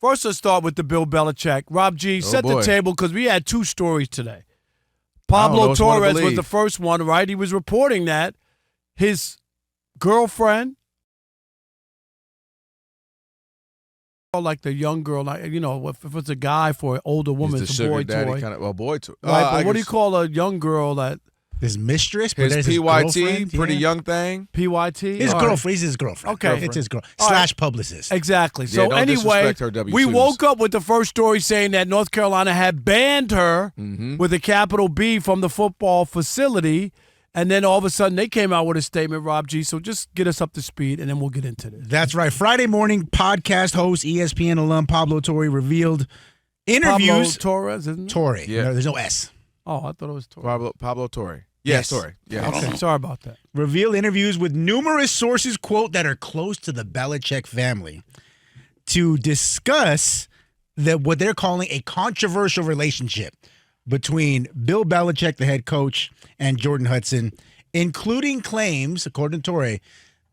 First, let's start with the Bill Belichick. Rob G, set the table because we had two stories today. Pablo Torres was the first one, right? He was reporting that his girlfriend, like the young girl, like if it's a guy for an older woman, it's a boy toy. Boy toy. Right, but what do you call a young girl that? His mistress, but his PYT, pretty young thing. PYT? His girlfriend. He's his girlfriend. Okay. It's his girl. / publicist. Exactly. So anyway, we woke up with the first story saying that North Carolina had banned her with a capital B from the football facility. And then all of a sudden they came out with a statement, Rob G. So just get us up to speed and then we'll get into this. That's right. Friday morning podcast host, ESPN alum Pablo Torre revealed interviews. Pablo Torres, isn't it? Torre. Yeah. No, there's no S. Oh, I thought it was Torre. Pablo Torre. Yes, sorry. Yeah. Okay, sorry about that. Revealed interviews with numerous sources, quote, that are close to the Belichick family to discuss what they're calling a controversial relationship between Bill Belichick, the head coach, and Jordan Hudson, including claims, according to Torre,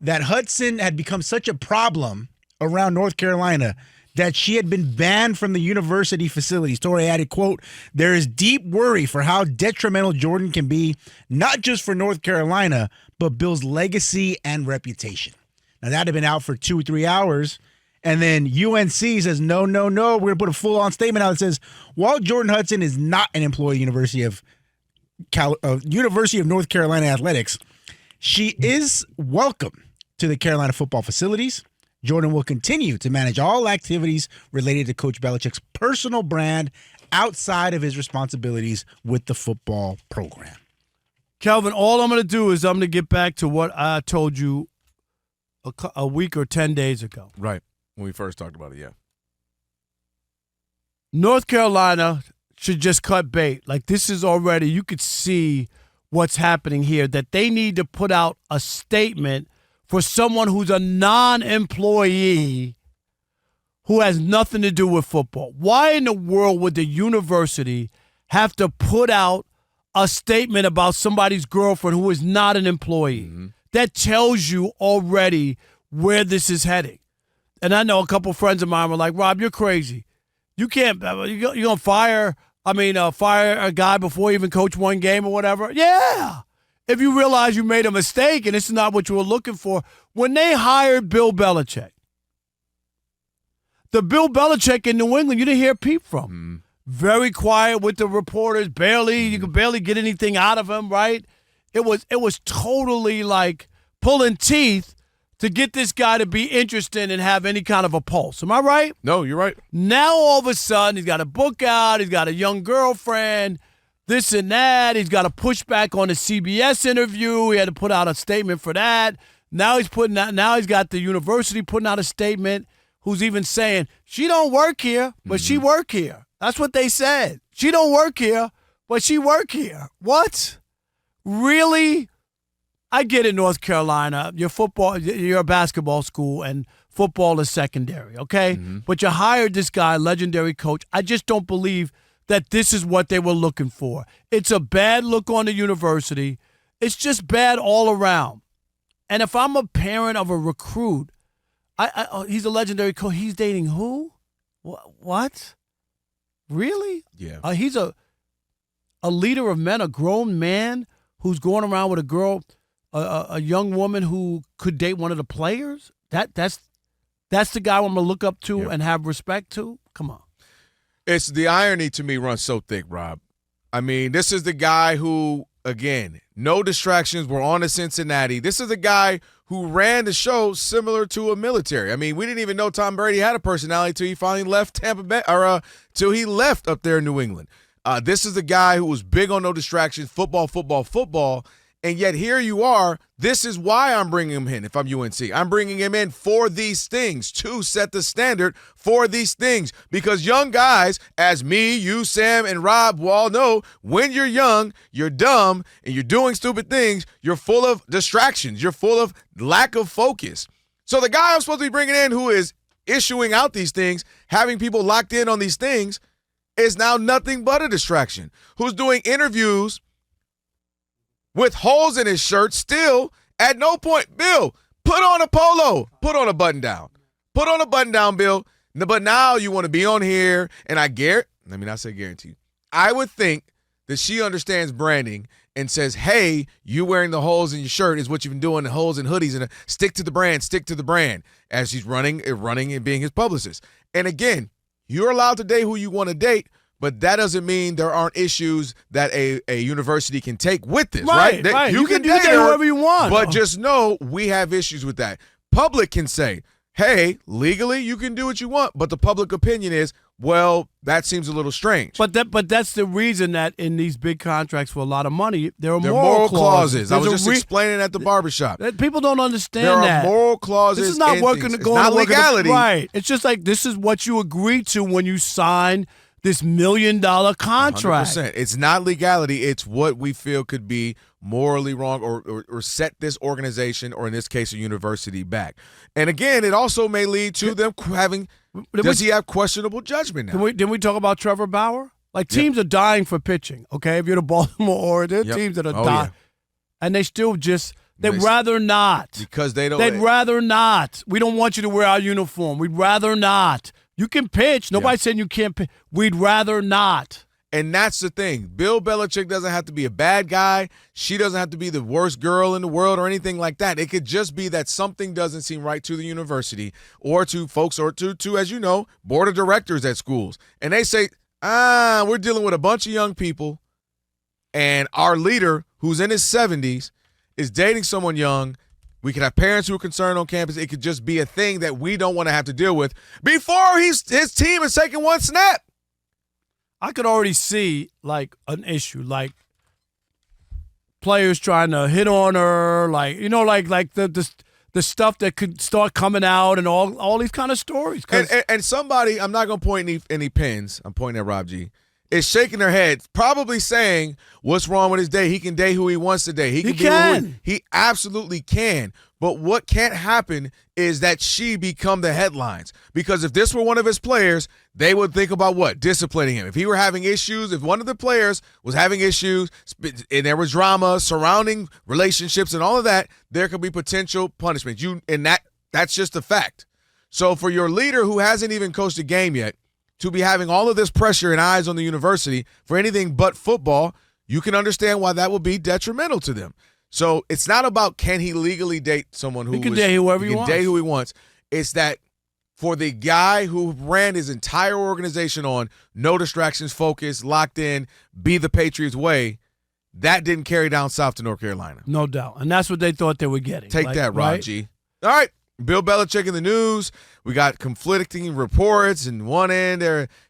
that Hudson had become such a problem around North Carolina that she had been banned from the university facilities. Torre added, quote, there is deep worry for how detrimental Jordan can be, not just for North Carolina, but Bill's legacy and reputation. Now, that had been out for 2 or 3 hours. And then UNC says, no, we're going to put a full-on statement out that says, while Jordan Hudson is not an employee of University of North Carolina Athletics, she is welcome to the Carolina football facilities. Jordan will continue to manage all activities related to Coach Belichick's personal brand outside of his responsibilities with the football program. Kelvin, all I'm going to do is I'm going to get back to what I told you a week or 10 days ago. Right, when we first talked about it, yeah. North Carolina should just cut bait. Like, this is already, you could see what's happening here, that they need to put out a statement for someone who's a non-employee who has nothing to do with football. Why in the world would the university have to put out a statement about somebody's girlfriend who is not an employee? Mm-hmm. That tells you already where this is heading. And I know a couple friends of mine were like, Rob, you're crazy. You can't, you're going to fire a guy before he even coach one game or whatever? Yeah. If you realize you made a mistake and this is not what you were looking for. When they hired Bill Belichick, the Bill Belichick in New England, you didn't hear a peep from. Mm. Very quiet with the reporters, you could barely get anything out of him, right? It was totally like pulling teeth to get this guy to be interested and have any kind of a pulse. Am I right? No, you're right. Now all of a sudden he's got a book out, he's got a young girlfriend, this and that. He's got to push back on the CBS interview. He had to put out a statement for that. Now he's got the university putting out a statement who's even saying, she don't work here, but she work here. That's what they said. She don't work here, but she work here. What? Really? I get it, North Carolina. You're a basketball school, and football is secondary, okay? Mm-hmm. But you hired this guy, legendary coach. I just don't believe that this is what they were looking for. It's a bad look on the university. It's just bad all around. And if I'm a parent of a recruit, he's a legendary coach. He's dating who? What? Really? Yeah. He's a leader of men, a grown man who's going around with a girl, a young woman who could date one of the players. That's the guy I'm going to look up to and have respect to. Come on. It's the irony to me runs so thick, Rob. I mean, this is the guy who, again, no distractions. We're on to Cincinnati. This is the guy who ran the show similar to a military. I mean, we didn't even know Tom Brady had a personality till he finally left Tampa Bay, or till he left up there in New England. This is the guy who was big on no distractions, football. And yet here you are. This is why I'm bringing him in if I'm UNC. I'm bringing him in for these things, to set the standard for these things. Because young guys, as me, you, Sam, and Rob will all know, when you're young, you're dumb, and you're doing stupid things, you're full of distractions. You're full of lack of focus. So the guy I'm supposed to be bringing in who is issuing out these things, having people locked in on these things, is now nothing but a distraction. Who's doing interviews with holes in his shirt still, at no point, Bill, put on a polo, put on a button down. Put on a button down, Bill. But now you want to be on here, and let me not say guarantee. I would think that she understands branding and says, hey, you wearing the holes in your shirt is what you've been doing, the holes in hoodies, and stick to the brand, as she's running and being his publicist. And again, you're allowed to date who you want to date, but that doesn't mean there aren't issues that a university can take with this, right? Right. You can date her, whoever you want. but just know we have issues with that. Public can say, hey, legally you can do what you want, but the public opinion is, well, that seems a little strange. But that's the reason that in these big contracts for a lot of money, there are moral clauses. I was There's just explaining at the barbershop. People don't understand there that. are moral clauses. This is not working to it's go not to work legality. Right. It's just like this is what you agreed to when you signed this $1 million contract. 100%. It's not legality. It's what we feel could be morally wrong or set this organization, or in this case, a university back. And again, it also may lead to them having – does he have questionable judgment now? Didn't we talk about Trevor Bauer? Like, teams are dying for pitching, okay? If you're the Baltimore Orioles, there are teams that are dying. Yeah. And they still just – they'd rather not. Because they don't – They'd rather not. We don't want you to wear our uniform. We'd rather not. You can pitch. Nobody's saying you can't pitch. We'd rather not. And that's the thing. Bill Belichick doesn't have to be a bad guy. She doesn't have to be the worst girl in the world or anything like that. It could just be that something doesn't seem right to the university or to folks or to, as you know, board of directors at schools. And they say, we're dealing with a bunch of young people, and our leader, who's in his 70s, is dating someone young. We could have parents who are concerned on campus. It could just be a thing that we don't want to have to deal with before his team is taking one snap. I could already see, like, an issue, like players trying to hit on her, like, you know, like the stuff that could start coming out and all these kind of stories. And somebody, I'm not going to point any pins, I'm pointing at Rob G., is shaking their head, probably saying, what's wrong with his day? He can date who he wants to date. He absolutely can. But what can't happen is that she become the headlines. Because if this were one of his players, they would think about what? Disciplining him. If he were having issues, if one of the players was having issues and there was drama surrounding relationships and all of that, there could be potential punishment. That's just a fact. So for your leader who hasn't even coached a game yet, to be having all of this pressure and eyes on the university for anything but football, you can understand why that would be detrimental to them. So it's not about can he legally date someone who he can date whoever he wants. Date who he wants. It's that for the guy who ran his entire organization on no distractions, focus, locked in, be the Patriots way, that didn't carry down south to North Carolina. No doubt. And that's what they thought they were getting. Take that, Rob G. All right. Bill Belichick in the news. We got conflicting reports. In one end,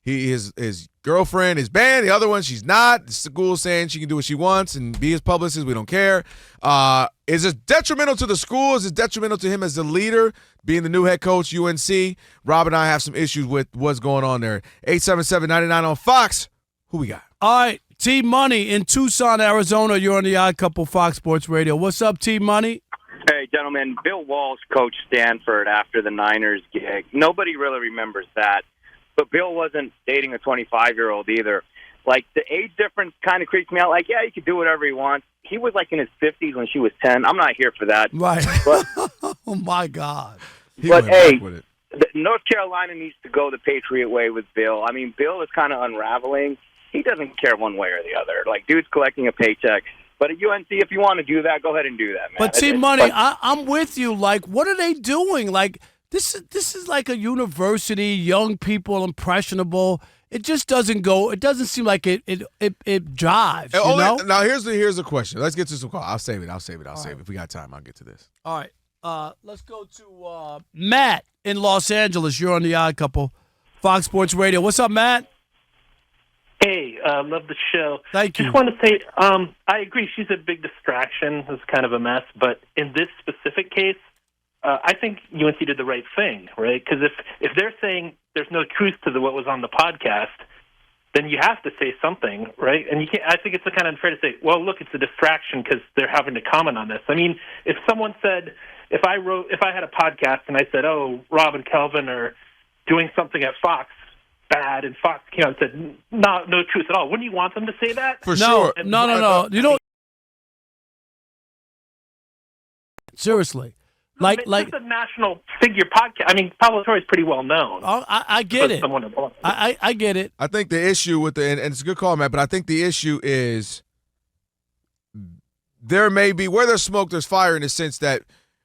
his girlfriend is banned. The other one, she's not. The school saying she can do what she wants and be his publicist. We don't care. Is it detrimental to the school? Is it detrimental to him as the leader, being the new head coach, UNC? Rob and I have some issues with what's going on there. 877-99 on Fox. Who we got? All right. T-Money in Tucson, Arizona. You're on the Odd Couple Fox Sports Radio. What's up, T-Money? Hey, gentlemen, Bill Walsh coached Stanford after the Niners gig. Nobody really remembers that. But Bill wasn't dating a 25-year-old either. Like, the age difference kind of creeps me out. Like, yeah, he could do whatever he wants. He was, like, in his 50s when she was 10. I'm not here for that. Right. But, oh, my God. But, hey, North Carolina needs to go the Patriot way with Bill. I mean, Bill is kind of unraveling. He doesn't care one way or the other. Like, dude's collecting a paycheck. But at UNC, if you want to do that, go ahead and do that, man. But T-Money, I'm with you. Like, what are they doing? Like, this is like a university, young people, impressionable. It just doesn't go. It doesn't seem like it jives. You know? Now here's the question. Let's get to some call. I'll save it. If we got time, I'll get to this. All right. Let's go to Matt in Los Angeles. You're on the Odd Couple, Fox Sports Radio. What's up, Matt? Hey, love the show. Thank you. Just want to say, I agree. She's a big distraction. It's kind of a mess. But in this specific case, I think UNC did the right thing, right? Because if they're saying there's no truth to what was on the podcast, then you have to say something, right? And you can't. I think it's kind of unfair to say, well, look, it's a distraction because they're having to comment on this. I mean, if someone said, if I had a podcast and I said, oh, Rob and Kelvin are doing something at Fox bad, and Fox came out and said, no truth at all. Wouldn't you want them to say that? For sure. No. You know, seriously, It's a national figure podcast. I mean, Pablo Torre is pretty well known. Oh, I get it. I get it. I think the issue with and it's a good call, Matt, but I think the issue is there may be, where there's smoke, there's fire, in the sense that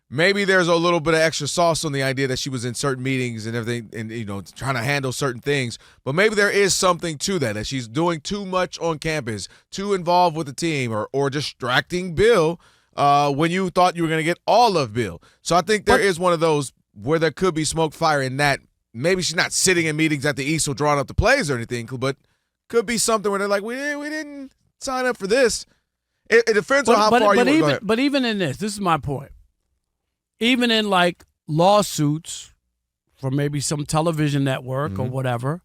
maybe there's a little bit of extra sauce on the idea that she was in certain meetings and everything and, trying to handle certain things. But maybe there is something to that she's doing too much on campus, too involved with the team, or distracting Bill when you thought you were going to get all of Bill. So I think there is one of those where there could be smoke, fire in that. Maybe she's not sitting in meetings at the East or drawing up the plays or anything, but could be something where they're like, we didn't sign up for this. It depends on how far you want to go. But even in this is my point. Even in like lawsuits for maybe some television network or whatever,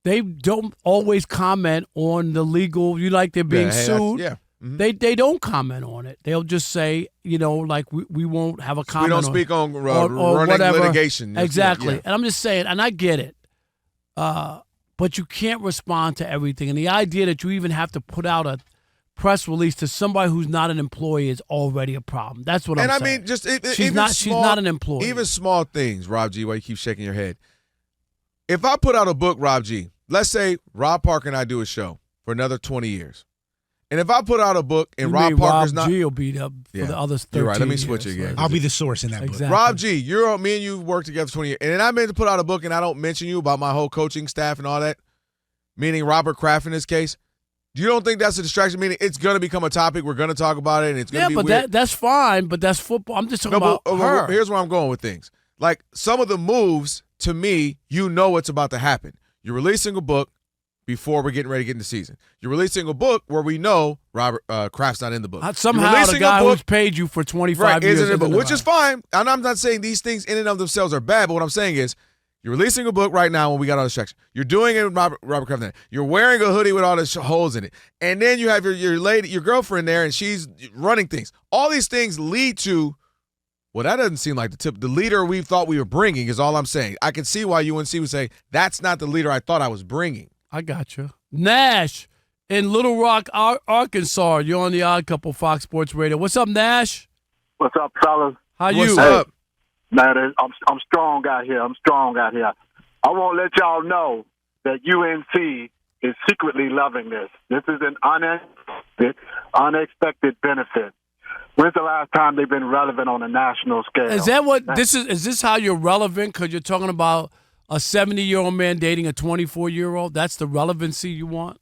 they don't always comment on the legal. They're being sued. Mm-hmm. They don't comment on it. They'll just say, like we won't have a comment. We don't speak on running whatever. litigation. Exactly. Yeah. And I'm just saying, and I get it. But you can't respond to everything. And the idea that you even have to put out a press release to somebody who's not an employee is already a problem. That's what I'm saying. And I mean, just she's not an employee. Even small things, Rob G, why you keep shaking your head. If I put out a book, Rob G, let's say Rob Parker and I do a show for another 20 years. And if I put out a book and Rob Parker's not, Rob G will be up for the other 13 You're right. Let me years. switch it again. I'll be the source in that Exactly. book. Rob G, me and you worked together for 20 years. And then I meant to put out a book and I don't mention you about my whole coaching staff and all that, meaning Robert Kraft in this case. You don't think that's a distraction? Meaning it's going to become a topic. We're going to talk about it, and it's going to be weird. Yeah, but that's fine. But that's football. I'm just talking about her. Here's where I'm going with things. Like some of the moves, to me, what's about to happen. You're releasing a book before we're getting ready to get into the season. You're releasing a book where we know Robert Kraft's not in the book. Somehow the guy who's paid you for 25 years isn't in the book, which is fine. And I'm not saying these things in and of themselves are bad, but what I'm saying is you're releasing a book right now when we got all the distraction. You're doing it with Robert Kraft there. You're wearing a hoodie with all the holes in it. And then you have your girlfriend there, and she's running things. All these things lead to, well, that doesn't seem like the leader we thought we were bringing is all I'm saying. I can see why UNC would say, that's not the leader I thought I was bringing. I got you. Nash in Little Rock, Arkansas. You're on the Odd Couple Fox Sports Radio. What's up, Nash? What's up, fellas? How you? What's up? Man, I'm strong out here. I want to let y'all know that UNC is secretly loving this. This is an unexpected benefit. When's the last time they've been relevant on a national scale? Is that what this is? Is this how you're relevant? Because you're talking about a 70-year-old man dating a 24-year-old? That's the relevancy you want?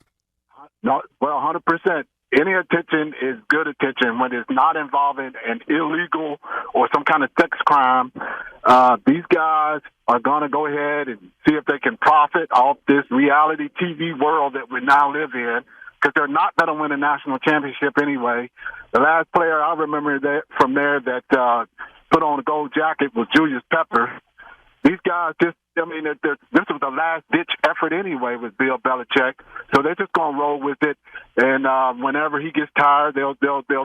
No, well, 100%. Any attention is good attention when it's not involving an illegal or some kind of sex crime. These guys are going to go ahead and see if they can profit off this reality TV world that we now live in, because they're not going to win a national championship anyway. The last player I remember from there that put on a gold jacket was Julius Pepper. These guys this was a last-ditch effort anyway with Bill Belichick, so they're just going to roll with it. And whenever he gets tired, they'll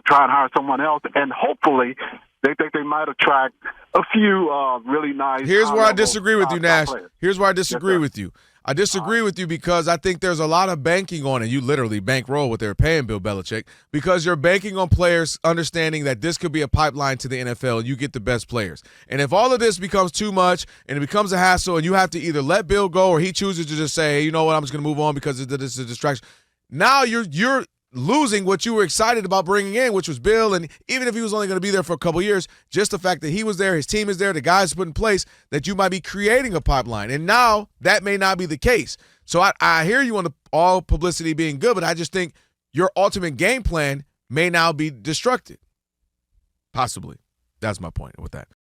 try and hire someone else, and hopefully they think they might attract a few really nice. Here's where I disagree with you, Nash. players. Here's where I disagree with you. I disagree with you because I think there's a lot of banking on it. You literally bankroll what they're paying Bill Belichick, because you're banking on players understanding that this could be a pipeline to the NFL and you get the best players. And if all of this becomes too much and it becomes a hassle and you have to either let Bill go or he chooses to just say, hey, you know what, I'm just going to move on because this is a distraction. Now you're losing what you were excited about bringing in, which was Bill. And even if he was only going to be there for a couple years, just the fact that he was there, his team is there, the guys put in place, that you might be creating a pipeline. And now that may not be the case. So I hear you on all publicity being good, but I just think your ultimate game plan may now be destructive. Possibly. That's my point with that.